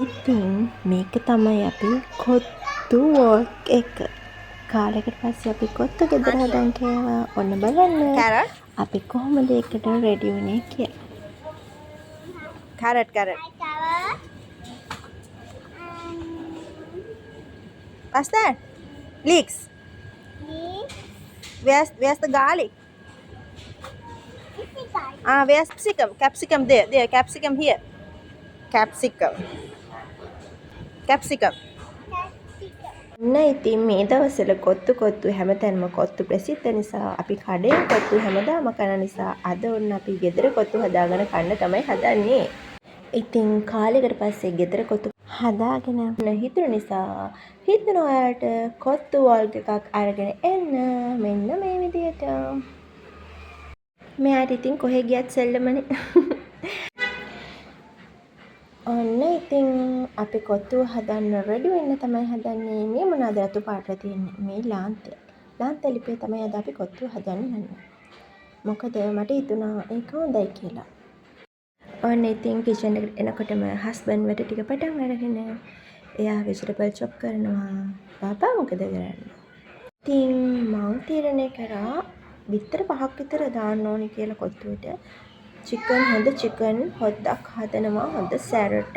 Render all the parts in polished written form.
ඉතින් මේක තමයි අපි කොත්තු වෝක් එක. කාලෙකට පස්සේ අපි කොත්තු ගෙදර හදන් කෑවා. ඔන්න බලන්න Carrot. අපි කොහොමද ඒකට රෙඩි වුණේ කියලා. Carrot. What's that? Leeks. Where's the garlic? Where's capsicum? Capsicum there. Capsicum here. Capsicum. ඔන්න ඉතින් මේ දවස්වල කොත්තු හැමතැනම කොත්තු ප්‍රසිද්ධ නිසා අපි කඩේ කොත්තු හැමදාම කන නිසා අද ඔන්න අපි ගෙදර කොත්තු හදාගෙන කන්න තමයි හදන්නේ. ඉතින් කාලෙකට පස්සේ ගෙදර කොත්තු හදාගෙන හිතුන නිසා හිතුන ඔයාලට කොත්තු වෝල්ග් එකක් අරගෙන එන්න මෙන්න මේ විදියට. මෙයාට ඉතින් කොහෙ ගියත් සෙල්ලමනේ. ඔන්න ඉතින් අපි කොත්තු හදන්න රෙඩි වෙන්න තමයි හදන්නේ. මේ මොනවාද රතු පාට තියෙන්නේ? මේ ලාන්තය. ලාන්ත ලිපේ තමයි අද අපි කොත්තු හදන්න යන්නේ. මොකද මට හිතුණා ඒක හොඳයි කියලා. ඔන්න ඉතින් කිචන් එකට එනකොටම හස්බන්ඩ් වැඩ ටික පටන් අරගෙන එයා වෙජිටබල් චොප් කරනවා. බබා මොකද කරන්නේ? ඉතින් මම තීරණය කරා බිත්තර 5ක් විතර දාන්න ඕනි කියලා කොත්තුවට. චිකන් හොද්දක් හදනවා හොඳ සැරට.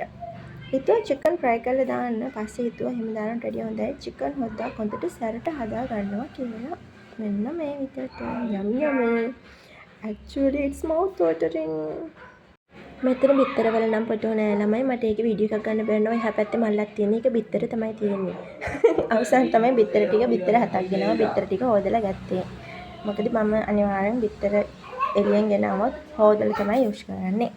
හිතුවා චිකන් ෆ්‍රයි කරලා දාන්න. පස්සේ හිතුවා එහෙම දාන්න රෙඩි හොඳයි. චිකන් හොද්දක් හොඳට සැරට හදා ගන්නවා කියලා. මෙන්න මේ විදිහට යම්. Actually it's mouth watering. මෙතන බිත්තර වල නම් ෆොටෝ නෑ ළමයි. මට ඒක වීඩියෝ එකක් ගන්න බැරි නෝ. එහා පැත්තේ මල්ලක් තියෙන. ඒක බිත්තර තමයි තියෙන්නේ. අවසන් තමයි බිත්තර 7ක් ගෙනාවා. බිත්තර ටික හොදලා ගත්තේ. මොකද මම අනිවාර්යෙන් බිත්තර එළියෙන් ගෙනාවොත් හොදලා තමයි යූස් කරන්නේ.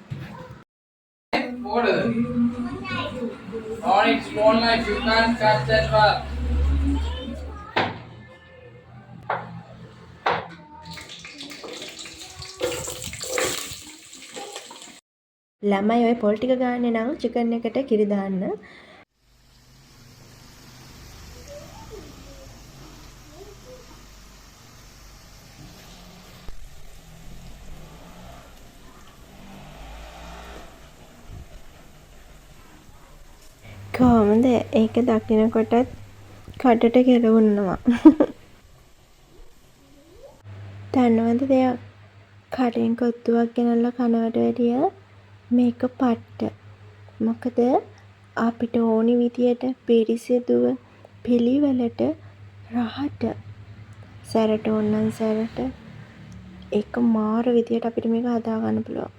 It's small knife, you can't cut that one. ළමයි ඔය පොල් ටික ගාන්නේ නම් චිකන් එකට කිරි දාන්න. කොහොමද ඒක දකිනකොටත් කටට කෙලවුණනවා. දන්නවද දෙයක් කඩෙන් කොත්තුවක් ගෙනල්ලා කනවට වැඩිය මේක පට්ට. මොකද අපිට ඕනි විදියට පිරිසිදුව පිළිවෙලට රහට සැරට ඕනනම් සැරට ඒක මාර විදියට අපිට මේක හදා ගන්න පුළුවන්.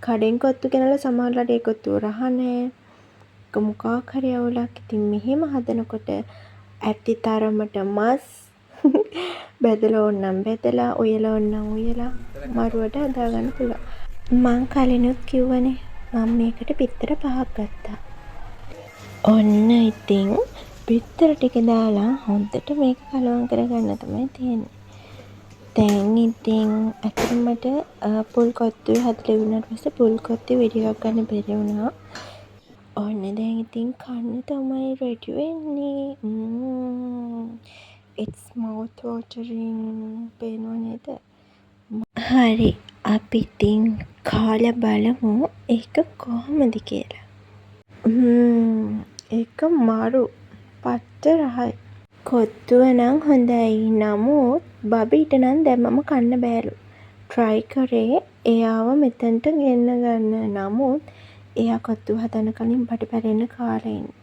කඩෙන් කොත්තු ගෙනල්ලා සමහරවිට ඒ කොත්තුව රහ නැහැ. මොකක් හරි අවුලක්. ඉතින් මෙහෙම හදනකොට ඇති තරමට මස් බෙදලා ඕනනම් බෙදලා උයලා ඕනනම් උයලා මරුවට හදාගන්න පුළුවන්. මං කලිනුත් කිව්වනේ මම මේකට බිත්තර 5ක් ගත්තා. ඔන්න ඉතින් බිත්තර ටික දාලා හොඳට මේක කලවම් කරගන්න තමයි තියෙන්නේ. දැන් ඉතින් අතරමට පුල් කොත්තුවේ හදලා ඉවරනට පස්සේ පුල් කොත්තුවේ වීඩියෝ එකක් ගන්න බැරි වුණා. ඔන්න දැන් ඉතින් කන්න තමයි රෙඩි වෙන්නේ. It's mouth watering. පේනව නේද? හරි අපි ඉතින් කාලා බලමු ඒක කොහොමද කියලා. ඒක මාරු පච්ච රහයි. කොත්තුව නම් හොඳයි. නමුත් බබීට නම් දැම්මම කන්න බෑලු. try කරේ එයාව මෙතනට ගෙන්න ගන්න. නමුත් එයා කොත්තුව හදන්න කලින් බඩ කාලා ඉන්නේ.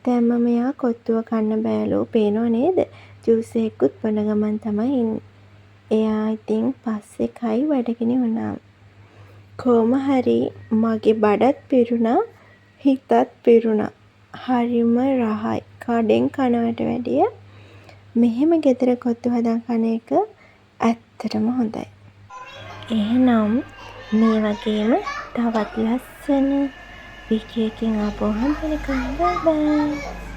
දැම්මම එයා කොත්තුව කන්න බෑලු. පේනව නේද? ජූස් එකකුත් බොන ගමන් තමයි ඉන්නේ. එයා ඉතින් පස්සේ කයි වැඩගෙන වුණා. කොහොම හරි මගේ බඩත් පිරුණා හිතත් පිරුණා. හරිම රහයි. කඩෙන් කනවට වැඩිය මෙහෙම ගෙදර කොත්තු හදා කන එක ඇත්තටම හොඳයි. එහෙනම් මේ වගේම තවත් ලස්සන වීඩියෝ එකකින් ආපහු හම්බ වෙනකම් බයි බයි.